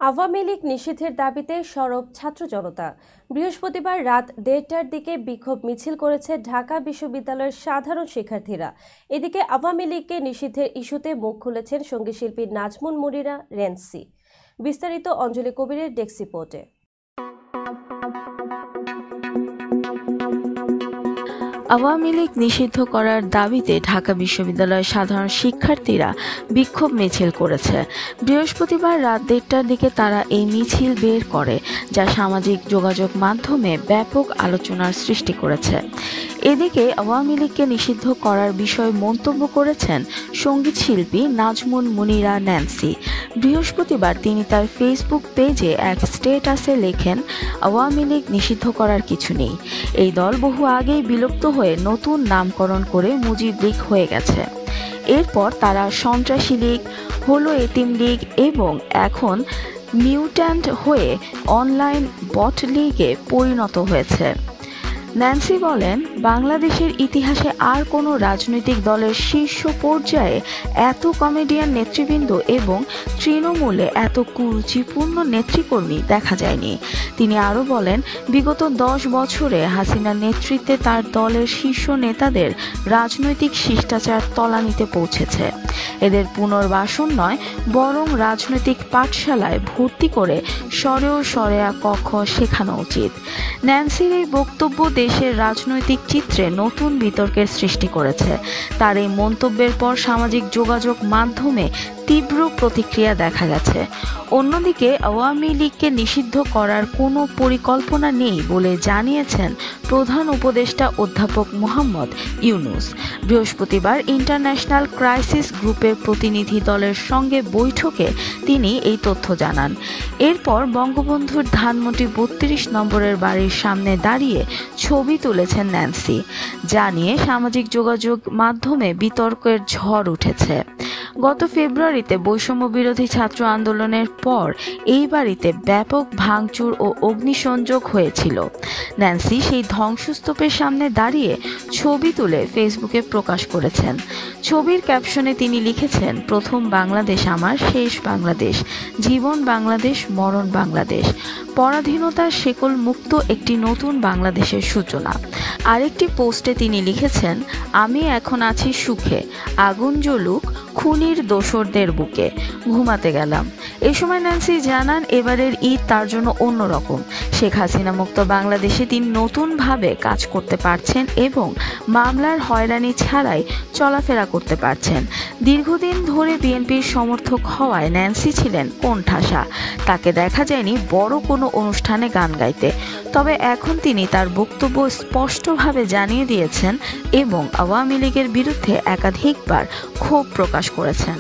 আওয়ামী লীগ নিষিদ্ধের দাবিতে সরব ছাত্র জনতা। বৃহস্পতিবার রাত ১:৩০টার দিকে বিক্ষোভ মিছিল করেছে ঢাকা বিশ্ববিদ্যালয়ের সাধারণ শিক্ষার্থীরা। এদিকে আওয়ামী লীগকে নিষিদ্ধের ইস্যুতে মুখ খুলেছেন সঙ্গীতশিল্পী নাজমুন মুনিরা ন্যান্সি। বিস্তারিত অঞ্জলি কবিরের ডেস্ক রিপোর্টে। আওয়ামী লীগ নিষিদ্ধ করার দাবিতে ঢাকা বিশ্ববিদ্যালয়ের সাধারণ শিক্ষার্থীরা বিক্ষোভ মিছিল করেছে। বৃহস্পতিবার রাত ১:৩০টার দিকে তারা এই মিছিল বের করে, যা সামাজিক যোগাযোগ মাধ্যমে ব্যাপক আলোচনার সৃষ্টি করেছে। এদিকে আওয়ামী লীগকে নিষিদ্ধ করার বিষয়ে মন্তব্য করেছেন সঙ্গীতশিল্পী নাজমুন মুনিরা ন্যান্সি। বৃহস্পতিবার তিনি তার ফেসবুক পেজে এক স্ট্যাটাসে লেখেন, আওয়ামী লীগ নিষিদ্ধ করার কিছু নেই। এই দল বহু আগেই বিলুপ্ত হয়ে নতুন নামকরণ করে মুজিব লীগ হয়ে গেছে। এরপর তারা সন্ত্রাসী লীগ হলো, এতিম লীগ এবং এখন মিউট্যান্ট হয়ে অনলাইন বট লীগে পরিণত হয়েছে। ন্যান্সি বলেন, বাংলাদেশের ইতিহাসে আর কোনো রাজনৈতিক দলের শীর্ষ পর্যায়ে এত কমেডিয়ান নেতৃবৃন্দ এবং তৃণমূলে এত কুরুচিপূর্ণ নেতৃকর্মী দেখা যায়নি। তিনি আরও বলেন, বিগত 10 বছরে হাসিনার নেতৃত্বে তার দলের শীর্ষ নেতাদের রাজনৈতিক শিষ্টাচার তলানিতে পৌঁছেছে। এদের পুনর্বাসন নয়, বরং রাজনৈতিক পাঠশালায় ভর্তি করে সরেও সরেয়া কক্ষ শেখানো উচিত। ন্যান্সির এই বক্তব্য দেশের রাজনৈতিক চিত্রে নতুন বিতর্কের সৃষ্টি করেছে। তার এই মন্তব্যের পর সামাজিক যোগাযোগ মাধ্যমে তীব্র প্রতিক্রিয়া দেখা গেছে। অন্যদিকে আওয়ামী লীগকে নিষিদ্ধ করার কোনো পরিকল্পনা নেই বলে জানিয়েছেন প্রধান উপদেষ্টা অধ্যাপক মোহাম্মদ ইউনূস। বৃহস্পতিবার ইন্টারন্যাশনাল ক্রাইসিস গ্রুপের প্রতিনিধি দলের সঙ্গে বৈঠকে তিনি এই তথ্য জানান। এরপর বঙ্গবন্ধুর ধানমন্ডি ৩২ নম্বরের বাড়ির সামনে দাঁড়িয়ে ছবি তুলেছেন ন্যান্সি, যা নিয়ে সামাজিক যোগাযোগ মাধ্যমে বিতর্কের ঝড় উঠেছে। গত ফেব্রুয়ারিতে বৈষম্য বিরোধী ছাত্র আন্দোলনের পর এই বাড়িতে ব্যাপক ভাঙচুর ও অগ্নিসংযোগ হয়েছিল। ন্যান্সি সেই ধ্বংসস্তূপের সামনে দাঁড়িয়ে ছবি তুলে ফেসবুকে প্রকাশ করেছেন। ছবির ক্যাপশনে তিনি লিখেছেন, প্রথম বাংলাদেশ আমার, শেষ বাংলাদেশ, জীবন বাংলাদেশ, মরণ বাংলাদেশ, পরাধীনতার শেকল মুক্ত একটি নতুন বাংলাদেশের সূচনা। আরেকটি পোস্টে তিনি লিখেছেন, আমি এখন আছি সুখে, আগুন জ্বলুক খুনির দোসরদের বুকে, ঘুমাতে গেলাম। এ সময় ন্যান্সি জানান, এবারের ঈদ তার জন্য অন্যরকম। শেখ হাসিনা মুক্ত বাংলাদেশে তিনি নতুনভাবে কাজ করতে পারছেন এবং মামলার হয়রানি ছাড়াই চলাফেরা করতে পারছেন। দীর্ঘদিন ধরে বিএনপির সমর্থক হওয়ায় ন্যান্সি ছিলেন কোণঠাসা। তাকে দেখা যায়নি বড় কোনো অনুষ্ঠানে গান গাইতে। তবে এখন তিনি তার বক্তব্য স্পষ্টভাবে জানিয়ে দিয়েছেন এবং আওয়ামী লীগের বিরুদ্ধে একাধিকবার ক্ষোভ প্রকাশ করেছেন।